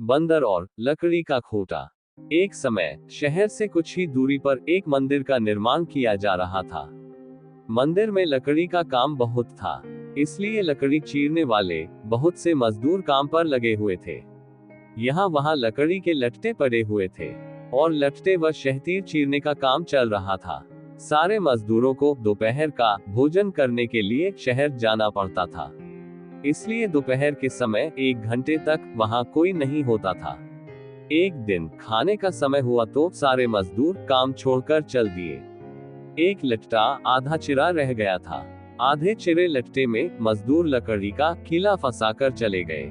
बंदर और लकड़ी का खोटा। एक समय शहर से कुछ ही दूरी पर एक मंदिर का निर्माण किया जा रहा था। मंदिर में लकड़ी का काम बहुत था, इसलिए लकड़ी चीरने वाले बहुत से मजदूर काम पर लगे हुए थे। यहाँ वहाँ लकड़ी के लट्टे पड़े हुए थे और लट्टे व शहतीर चीरने का काम चल रहा था। सारे मजदूरों को दोपहर का भोजन करने के लिए शहर जाना पड़ता था, इसलिए दोपहर के समय 1 घंटे तक वहाँ कोई नहीं होता था। एक दिन खाने का समय हुआ तो सारे मजदूर काम छोड़कर चल दिए। एक लट्टा आधा चिरा रह गया था। आधे चिरे लट्टे में मजदूर लकड़ी का कीला फंसाकर चले गए।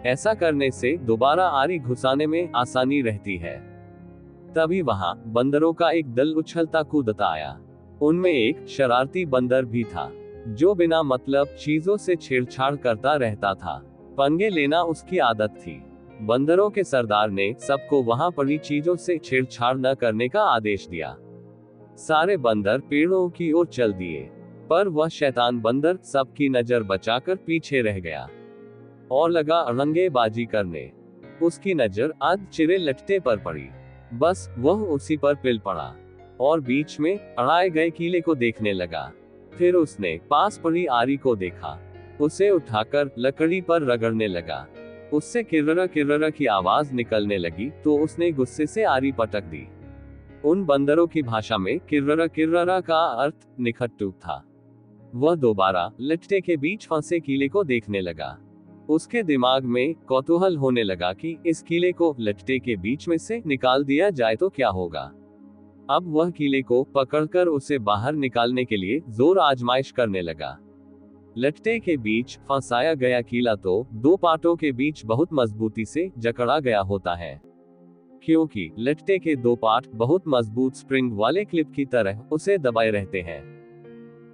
ऐसा करने से दोबारा आरी घुसाने में आसानी रहती है। तभी वहां बंदरों का एक दल उछलता कूदता आया। उनमें एक शरारती बंदर भी था, जो बिना मतलब चीजों से छेड़छाड़ करता रहता था। पंगे लेना उसकी आदत थी। बंदरों के सरदार ने सबको वहां पड़ी चीजों से छेड़छाड़ न करने का आदेश दिया। सारे बंदर पेड़ों की ओर चल दिए, पर वह शैतान बंदर सबकी नजर बचाकर पीछे रह गया और लगा अड़ंगेबाजी करने। उसकी नजर आज चिरे लट्टे पर पड़ी। बस वह उसी पर पिल पड़ा और बीच में अड़ाए गए कीले को देखने लगा। फिर उसने पास पड़ी आरी को देखा, उसे उठाकर लकड़ी पर रगड़ने लगा। उससे किर्ररा की आवाज निकलने लगी तो उसने गुस्से से आरी पटक दी। उन बंदरों की भाषा में किर्ररा का अर्थ निखट्टू था। वह दोबारा लट्टे के बीच फंसे कीले को देखने लगा। उसके दिमाग में कौतूहल होने लगा कि इस कीले को लट्टे के बीच में से निकाल दिया जाए तो क्या होगा। अब वह कीले को पकड़कर उसे बाहर निकालने के लिए जोर आजमाइश करने लगा। लट्टे के बीच फंसाया गया कीला तो दो पाटों के बीच बहुत मजबूती से जकड़ा गया होता है, क्योंकि लट्टे के दो पाट बहुत मजबूत स्प्रिंग वाले क्लिप की तरह उसे दबाए रहते हैं।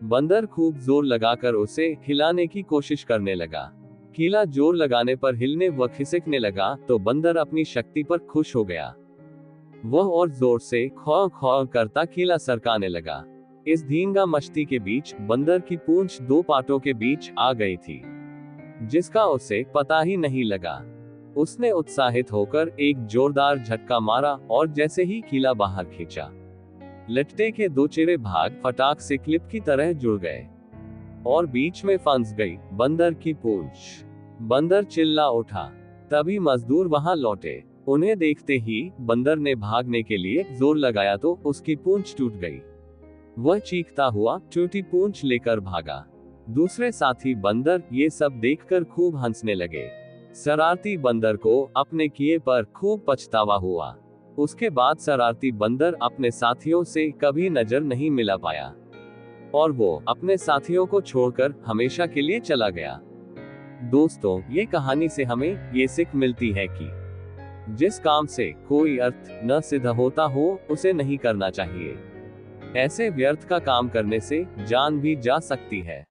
बंदर खूब जोर लगाकर उसे हिलाने की कोशिश करने लगा। कीला जोर लगाने पर हिलने व खिसकने लगा तो बंदर अपनी शक्ति पर खुश हो गया। वह और जोर से खौ खौ करता कीला सरकाने लगा। इस धींगा मस्ती के बीच बंदर की पूंछ दो पाटों के बीच आ गई थी, जिसका उसे पता ही नहीं लगा। उसने उत्साहित होकर एक जोरदार झटका मारा और जैसे ही कीला बाहर खींचा, लट्टे के दो चिरे भाग फटाक से क्लिप की तरह जुड़ गए और बीच में फंस गई बंदर की पूंछ। बंदर चिल्ला उठा। तभी मजदूर वहां लौटे। उन्हें देखते ही बंदर ने भागने के लिए जोर लगाया तो उसकी पूंछ टूट गई। वह चीखता हुआ टूटी पूंछ लेकर भागा। दूसरे साथी बंदर ये सब देखकर खूब हंसने लगे। शरारती बंदर को अपने किए पर खूब पछतावा हुआ। उसके बाद शरारती बंदर अपने साथियों से कभी नजर नहीं मिला पाया और वो अपने साथियों को छोड़कर हमेशा के लिए चला गया। दोस्तों, ये कहानी से हमें ये सीख मिलती है कि जिस काम से कोई अर्थ न सिद्ध होता हो उसे नहीं करना चाहिए। ऐसे व्यर्थ का काम करने से जान भी जा सकती है।